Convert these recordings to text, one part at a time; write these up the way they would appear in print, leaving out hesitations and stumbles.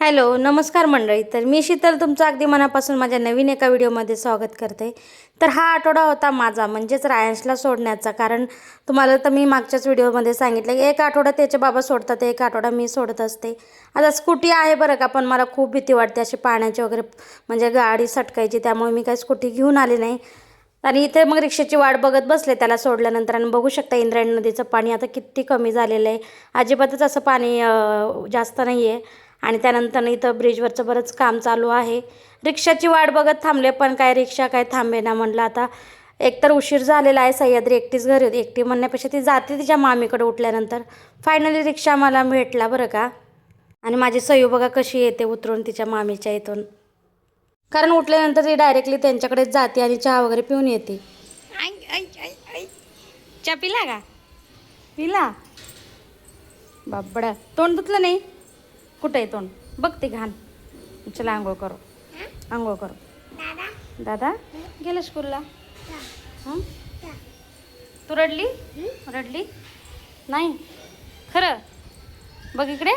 Hello, नमस्कार मंडळी. तर मी शीतल तुमचं अगदी मनापासून माझ्या नवीन एका व्हिडिओमध्ये स्वागत करते. तर हा आठवडा होता माझा म्हणजेच रायांशला सोडण्याचा. कारण तुम्हाला तर मी मागच्याच व्हिडिओमध्ये सांगितलं की एक आठवडा त्याचे बाबा सोडतात, एक आठवडा मी सोडत असते. आता स्कूटी आहे बरं का, पण मला खूप भीती वाटते अशी पाण्याची वगैरे, म्हणजे गाडी सटकायची, त्यामुळे मी काही स्कूटी घेऊन आले नाही. आणि इथे मग रिक्षाची वाट बघत बसले त्याला सोडल्यानंतर. आणि बघू शकता इंद्रायणी नदीचं पाणी आता किती कमी झालेलं आहे. अजिबातच असं पाणी जास्त नाही आहे. आणि त्यानंतर इथं ब्रिजवरचं बरंच काम चालू आहे. रिक्षाची वाट बघत थांबले, पण काय रिक्षा काय थांबेना. म्हटलं आता एकतर उशीर झालेला आहे, सह्याद्री एकटीच घरी होती. एकटी म्हणण्यापेक्षा ती जाते तिच्या मामीकडे उठल्यानंतर. फायनली रिक्षा मला भेटला बरं का. आणि माझी सयू बघा कशी येते उतरून तिच्या मामीच्या इथून. कारण उठल्यानंतर ती डायरेक्टली त्यांच्याकडेच जाते आणि चहा वगैरे पिऊन येते. चहा पिला का? पिला बाबडा. तोंड धुतलं नाही? कुठं आहे तोंड? बघ ते घाण. चला आंघोळ करू, आंघोळ करू. दादा गेलं स्कूलला? तू रडली? रडली नाही खरं? बघ इकडे,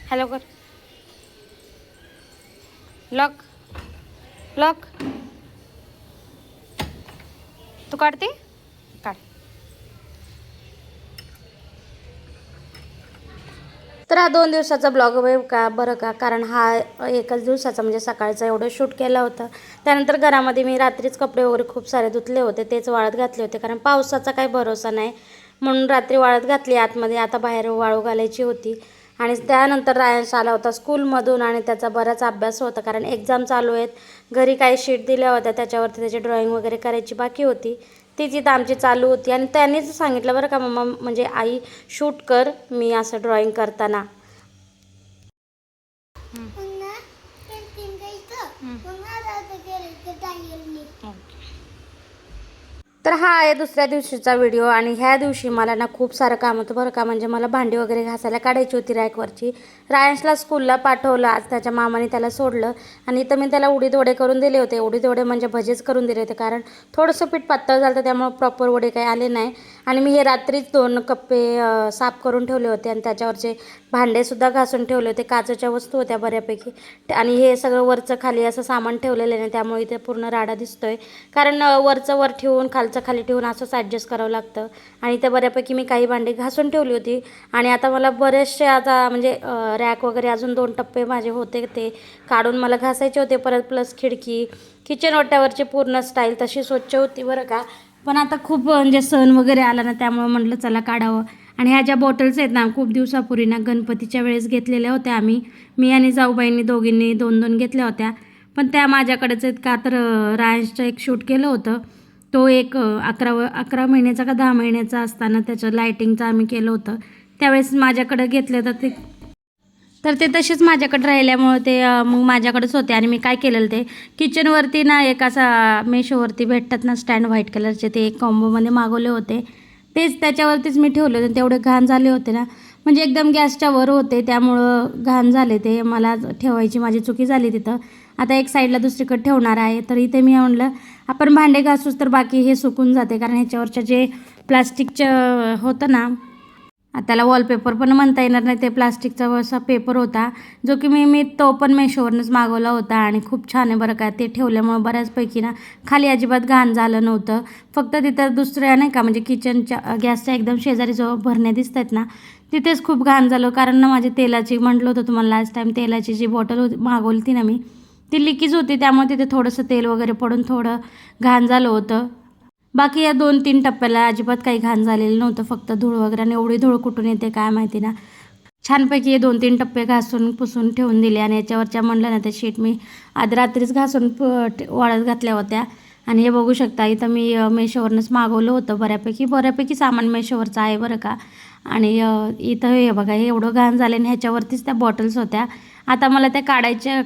हॅलो कर. Lock lock. तू काढते? काढ. तर हा 2 दिवसाचा ब्लॉग आहे का बरं का. कारण हा एकच दिवसाचा म्हणजे सकाळचा एवढं शूट केलं होतं. त्यानंतर घरामध्ये मी रात्रीच कपडे वगैरे खूप सारे धुतले होते, तेच वाळत घातले होते. कारण पावसाचा काही भरोसा नाही, म्हणून रात्री वाळत घातली आतमध्ये. आता बाहेर वाळू घालायची होती. आणि त्यानंतर रायांश आला होता स्कूलमधून आणि त्याचा बराच अभ्यास होता. कारण एक्झाम चालू आहेत. घरी काही शीट दिल्या होत्या, त्याच्यावरती त्याची ड्रॉइंग वगैरे करायची बाकी होती. तीच इथं आमची चालू होती. आणि त्यांनीच सांगितलं बरं का, मम्मा म्हणजे आई शूट कर मी असं ड्रॉइंग करताना. तर हा आहे दुसऱ्या दिवशीचा व्हिडिओ. आणि ह्या दिवशी मला ना खूप सारं काम होतं बरं का. म्हणजे मला भांडी वगैरे घासायला काढायची होती रॅकवरची. रायांशला स्कूलला पाठवलं आज, त्याच्या मामाने त्याला सोडलं. आणि इथं मी त्याला उडीद वडे करून दिले होते. उडीद वडे म्हणजे भजेच करून दिले होते, कारण थोडंसं पीठ पातळ झालं होतं, त्यामुळे प्रॉपर वडे काही आले नाही. आणि मी हे रात्रीच 2 कप्पे साफ करून ठेवले होते. आणि त्याच्यावरचे भांडेसुद्धा घासून ठेवले होते. काचेच्या वस्तू होत्या बऱ्यापैकी. आणि हे सगळं वरचं खाली असं सामान ठेवलेलं आहे, त्यामुळे इथे पूर्ण राडा दिसतोय. कारण वरचं वर ठेवून खालचं खाली ठेवून असंच ॲडजस्ट करावं लागतं. आणि इथे बऱ्यापैकी मी काही भांडी घासून ठेवली होती. आणि आता मला बरेचसे आता म्हणजे रॅक वगैरे अजून 2 टप्पे माझे होते, ते काढून मला घासायचे होते. परत प्लस खिडकी, किचन ओट्यावरची पूर्ण स्टाईल तशी स्वच्छ होती बरं का. पण आता खूप म्हणजे सण वगैरे आला ना, त्यामुळे म्हटलं चला काढावं. आणि ह्या ज्या बॉटल्स आहेत ना, खूप दिवसापूर्वी ना गणपतीच्या वेळेस घेतलेल्या होत्या मी आणि जाऊबाईंनी दोघींनी 2-2 घेतल्या होत्या. पण त्या माझ्याकडेच आहेत का, तर रायांशचं एक शूट केलं होतं. तो एक 11 महिन्याचा का 10 महिन्याचा असताना त्याचं लायटिंगचं आम्ही केलं होतं. त्यावेळेस माझ्याकडे घेतले तर ते तसेच माझ्याकडे राहिल्यामुळं ते मग माझ्याकडेच होते. आणि मी काय केलेलं, ते किचनवरती ना एक असा मेशोवरती भेटतात ना स्टँड व्हाईट कलरचे, ते एक कॉम्बोमध्ये मागवले होते. तेच त्याच्यावरतीच मी ठेवले होते. तेवढे घाण झाले होते ना, म्हणजे एकदम गॅसच्या वर होते, त्यामुळं घाण झाले ते. मला ठेवायची माझी चुकी झाली तिथं. आता एक साईडला दुसरीकडे ठेवणार आहे. तर इथे मी म्हणलं आपण भांडे घासूच तर बाकी हे सुकून जाते. कारण ह्याच्यावरच्या जे प्लास्टिकचं होतं ना, त्याला वॉलपेपर पण म्हणता येणार नाही, ते प्लास्टिकचा असा पेपर होता, जो की मी तो पण मेशोवरूनच मागवला होता. आणि खूप छान आहे बरं का. ते ठेवल्यामुळे बऱ्याचपैकी ना खाली अजिबात घाण झालं नव्हतं. फक्त तिथं दुसऱ्या नाही का, म्हणजे किचनच्या गॅसच्या एकदम शेजारी जो भरण्या दिसत आहेत ना, तिथेच खूप घाण झालं. कारण ना माझी तेलाची, म्हटलं होतं तुम्हाला लास्ट टाईम, तेलाची जी बॉटल होती मागवली ती ना मी, ती लिकीज होती, त्यामुळे तिथे थोडंसं तेल वगैरे पडून थोडं घाण झालं होतं. बाकी या 2-3 टप्प्याला अजिबात काही घाण झालेलं नव्हतं, फक्त धूळ वगैरे. आणि एवढी धूळ कुठून येते काय माहिती ना. छानपैकी हे 2-3 टप्पे घासून पुसून ठेवून दिले. आणि याच्यावरच्या म्हणलं ना, त्या शीट मी आज रात्रीच घासून वाळत घातल्या होत्या. आणि हे बघू शकता, इथं मी मेशोवरूनच मागवलं होतं. बऱ्यापैकी सामान मेशोवरचं आहे बरं का. आणि इथं हे बघा, हे एवढं घाण झालं. आणि ह्याच्यावरतीच त्या बॉटल्स होत्या. आता मला त्या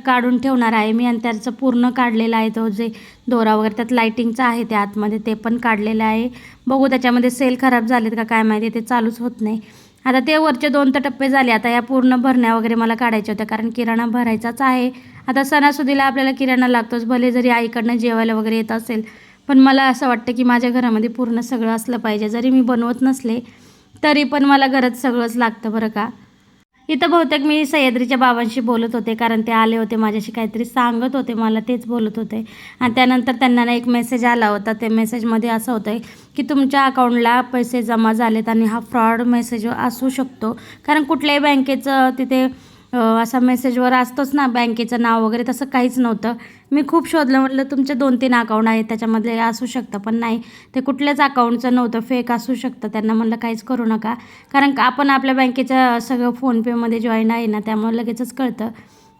काढून ठेवणार आहे मी. आणि त्याचं पूर्ण काढलेलं आहे, तो जे दोरा वगैरे त्यात लायटिंगचं आहे ते आतमध्ये, ते पण काढलेलं आहे. बघू त्याच्यामध्ये सेल खराब झालेत का काय माहिती, ते चालूच होत नाही. आता ते वरचे 2 तर टप्पे झाले. आता या पूर्ण भरण्या वगैरे मला काढायच्या होत्या, कारण किराणा भरायचाच आहे. आता सणासुदीला आपल्याला किराणा लागतोच, भले जरी आईकडनं जेवायला वगैरे येत असेल. पण मला असं वाटतं की माझ्या घरामध्ये पूर्ण सगळं असलं पाहिजे. जरी मी बनवत नसले तरी पण मला घरात सगळंच लागतं बरं का. इथं बहुतेक मी सह्याद्रीच्या बाबांशी बोलत होते, कारण ते आले होते माझ्याशी काहीतरी सांगत होते, मला तेच बोलत होते. आणि त्यानंतर त्यांना ना एक मेसेज आला होता. ते मेसेजमध्ये असं होतं की तुमच्या अकाउंटला पैसे जमा झालेत आणि हा फ्रॉड मेसेज असू शकतो. कारण कुठल्याही बँकेचं तिथे असा मेसेजवर असतोच ना बँकेचं नाव वगैरे, तसं काहीच नव्हतं. मी खूप शोधलं, म्हटलं तुमचे 2-3 अकाउंट आहेत त्याच्यामधले असू शकतं, पण नाही, ते कुठल्याच अकाउंटचं नव्हतं, फेक असू शकतं. त्यांना म्हटलं काहीच करू नका, कारण आपण आपल्या बँकेचं सगळं फोनपेमध्ये जॉईन आहे ना, त्यामुळे लगेचच कळतं.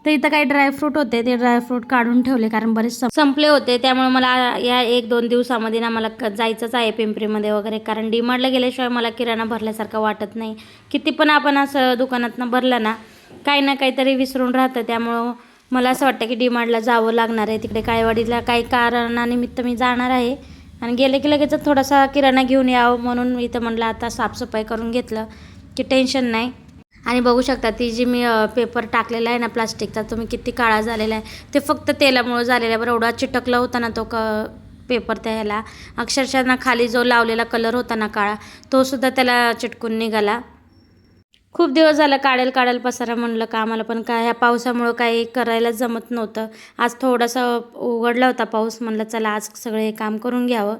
तर इथं काही ड्रायफ्रूट होते, ते ड्रायफ्रूट काढून ठेवले कारण बरेच संपले होते. त्यामुळे मला या 1-2 दिवसामध्ये ना मला जायचंच आहे पिंपरीमध्ये वगैरे, कारण डीमार्टला गेल्याशिवाय मला किराणा भरल्यासारखं वाटत नाही. किती पण आपण असं दुकानातनं भरलं ना, काही ना काहीतरी विसरून राहतं. त्यामुळं मला असं वाटतं की डीमार्टला जावं लागणार आहे. तिकडे काळेवाडीला काही कारणानिमित्त मी जाणार आहे आणि गेले की लगेच थोडासा किराणा घेऊन यावं, म्हणून इथं म्हटलं आता साफसफाई करून घेतलं की टेन्शन नाही. आणि बघू शकता ती जी मी पेपर टाकलेला आहे ना प्लास्टिकचा, तुम्ही किती काळा झालेला आहे. ते फक्त तेलामुळं झालेला आहे. बरं एवढा चिटकला होता ना तो पेपर त्या ह्याला, अक्षरशः ना खाली जो लावलेला कलर होता ना काळा, तो सुद्धा त्याला चिटकून निघाला. खूप दिवस झालं काढेल पसारा म्हणलं कामाला, पण काय ह्या पावसामुळं काही करायला जमत नव्हतं. आज थोडासा उघडला होता पाऊस, म्हणलं चला आज सगळे हे काम करून घ्यावं.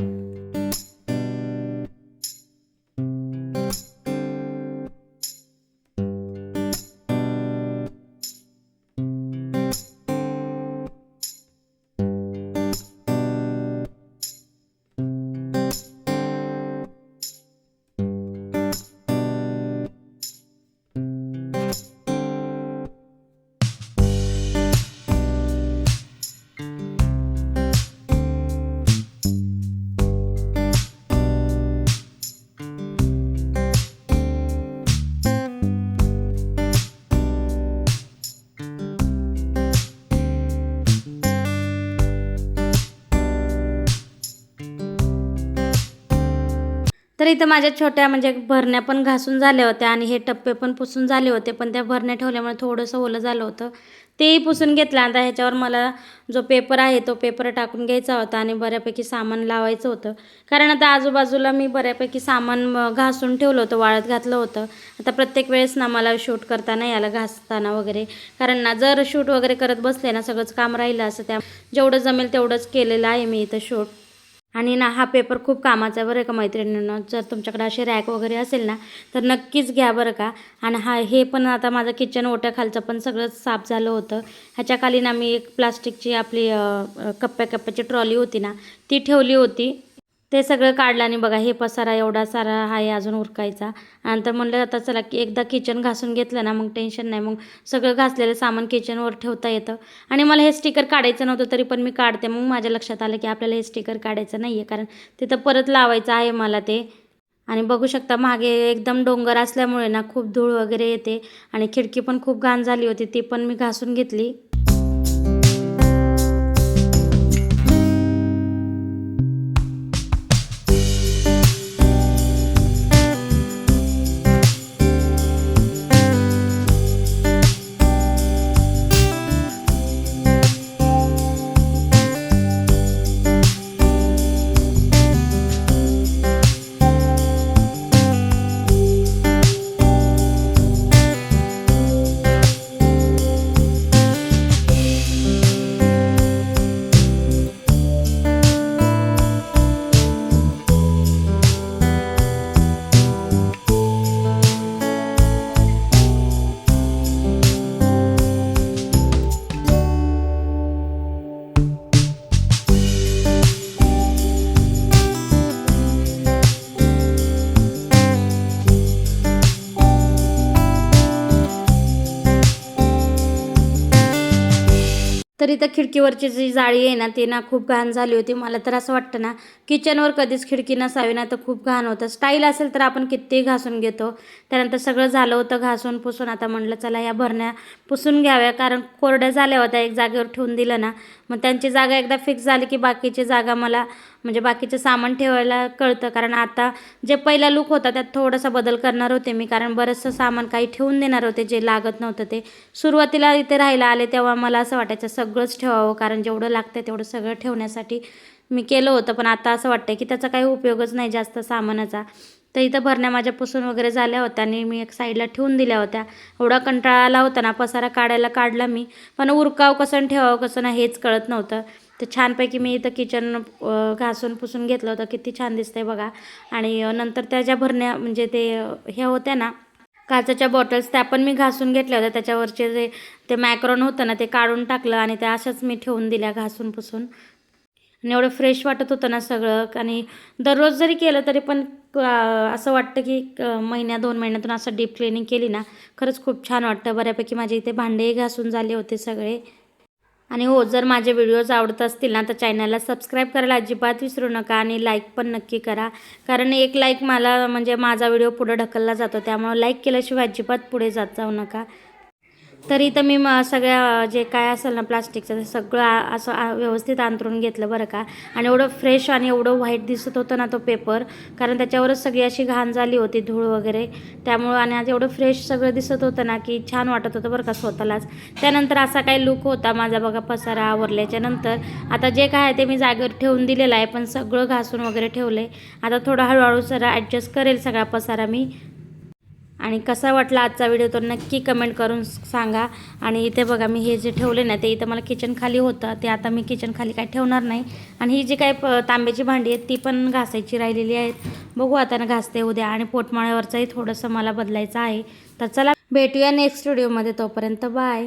तर इथं माझ्या छोट्या म्हणजे भरण्या पण घासून झाल्या होत्या आणि हे टप्पे पण पुसून झाले होते, पण त्या भरण्या ठेवल्यामुळे थोडंसं ओलं झालं होतं, तेही पुसून घेतलं. आता ह्याच्यावर मला जो पेपर आहे तो पेपर टाकून घ्यायचा होता आणि बऱ्यापैकी सामान लावायचं होतं, कारण आता आजूबाजूला मी बऱ्यापैकी सामान घासून ठेवलं होतं, वाळत घातलं होतं. आता प्रत्येक वेळेस ना मला शूट करता नाही आलं घासताना वगैरे, कारण ना जर शूट वगैरे करत बसले ना सगळंच काम राहिलं असं. त्या जेवढं जमेल तेवढंच केलेलं आहे मी इथं शूट. आणि ना हा पेपर खूप कामाचा आहे बरं का मैत्रिणींनो. जर तुमच्याकडे असे रॅक वगैरे असेल ना तर नक्कीच घ्या बरं का. आणि हे पण आता माझं किचन ओट्याखालचं पण सगळं साफ झालं होतं. ह्याच्या खाली ना मी एक प्लास्टिकची आपली कप्प्याची ट्रॉली होती ना ती ठेवली होती. ते सगळं काढलं आणि बघा हे पसारा एवढा सारा आहे अजून उरकायचा. नंतर म्हणलं आता चला की एकदा किचन घासून घेतलं ना मग टेन्शन नाही, मग सगळं घासलेलं सामान किचनवर ठेवता येतं. आणि मला हे स्टिकर काढायचं नव्हतं तरी पण मी काढते. मग माझ्या लक्षात आलं की आपल्याला हे स्टिकर काढायचं नाही आहे, कारण तिथं परत लावायचं आहे मला ते. आणि बघू शकता मागे एकदम डोंगर असल्यामुळे ना खूप धूळ वगैरे येते आणि खिडकी पण खूप घाण झाली होती, ती पण मी घासून घेतली. तर इथं खिडकीवरची जी जाळी आहे ना ती ना खूप घाण झाली होती. मला तर असं वाटतं ना किचनवर कधीच खिडकी नसावी ना, तर खूप घाण होतं. स्टाईल असेल तर आपण कितीही घासून घेतो. त्यानंतर सगळं झालं होतं घासून पुसून. आता म्हटलं चला या भरण्या पुसून घ्याव्या, कारण कोरड्या झाल्या होत्या. एक जागेवर ठेवून दिलं ना मग त्यांची जागा एकदा फिक्स झाली की बाकीची जागा मला म्हणजे बाकीचं सामान ठेवायला कळतं. कारण आता जे पहिला लूक होता त्यात थोडासा बदल करणार होते मी, कारण बरंचसं सामान काही ठेवून देणार होते जे लागत नव्हतं ते. सुरुवातीला इथे राहायला आले तेव्हा मला असं वाटायचं सगळंच ठेवावं, कारण जेवढं लागतं तेवढं सगळं ठेवण्यासाठी मी केलं होतं. पण आता असं वाटतं की त्याचा काही उपयोगच नाही जास्त सामानाचा. तर इथं भरण्या माझ्या पुसून वगैरे झाल्या होत्या आणि मी एक साईडला ठेवून दिल्या होत्या. एवढा कंटाळा आला होता ना, पसारा काढायला काढला मी, पण उरकाव कसं ठेवावं कसं नाही हेच कळत नव्हतं. तर छानपैकी मी इथं किचन घासून पुसून घेतलं होतं. किती छान दिसतंय बघा. आणि नंतर त्या ज्या भरण्या म्हणजे ते हे होत्या ना काचेच्या बॉटल्स, त्या पण मी घासून घेतल्या होत्या. त्याच्यावरचे ते मॅक्रॉन होतं ना ते काढून टाकलं आणि त्या अशाच मी ठेवून दिल्या घासून पुसून. आणि एवढं फ्रेश वाटत होतं ना सगळं. आणि दररोज जरी केलं तरी पण असं वाटतं की महिन्या 2 महिन्यातून असं डीप क्लिनिंग केली ना खरंच खूप छान वाटतं. बऱ्यापैकी माझे इथे भांडेही घासून झाले होते सगळे. आणि हो, जर माझे व्हिडिओज आवडत असतील ना तर चॅनलला सबस्क्राईब करायला अजिबात विसरू नका आणि लाईक पण नक्की करा. कारण एक लाईक मला म्हणजे माझा व्हिडिओ पुढे ढकलला जातो, त्यामुळे लाईक केल्याशिवाय अजिबात पुढे जात जाऊ नका. तरी तर मी सगळ्या जे काय असेल ना प्लास्टिकचं ते सगळं असं व्यवस्थित अंथरून घेतलं बरं का. आणि एवढं फ्रेश आणि एवढं व्हाईट दिसत होतं ना तो पेपर, कारण त्याच्यावरच सगळी अशी घाण झाली होती, धूळ वगैरे. त्यामुळं आणि आज एवढं फ्रेश सगळं दिसत होतं ना की छान वाटत होतं बरं का स्वतःलाच. त्यानंतर असा काही लुक होता माझा बघा पसारा आवरल्याच्या नंतर. आता जे काय आहे ते मी जागेवर ठेवून दिलेलं आहे, पण सगळं घासून वगैरे ठेवलं आहे. आता थोडं हळूहळू जरा ॲडजस्ट करेल सगळा पसारा मी. आणि कसा वाटला आजचा व्हिडिओ तर नक्की कमेंट करून सांगा. आणि इथे बघा मी हे जे ठेवले ना ते इथं मला किचन खाली होतं, ते आता मी किचन खाली काय ठेवणार नाही. आणि ही जी काही तांब्याची भांडी आहेत ती पण घासायची राहिलेली आहेत. बघू आता ना घासते उद्या. आणि पोटमाळ्यावरचंही थोडंसं मला बदलायचं आहे. तर चला भेटूया नेक्स्ट व्हिडिओमध्ये, तोपर्यंत बाय.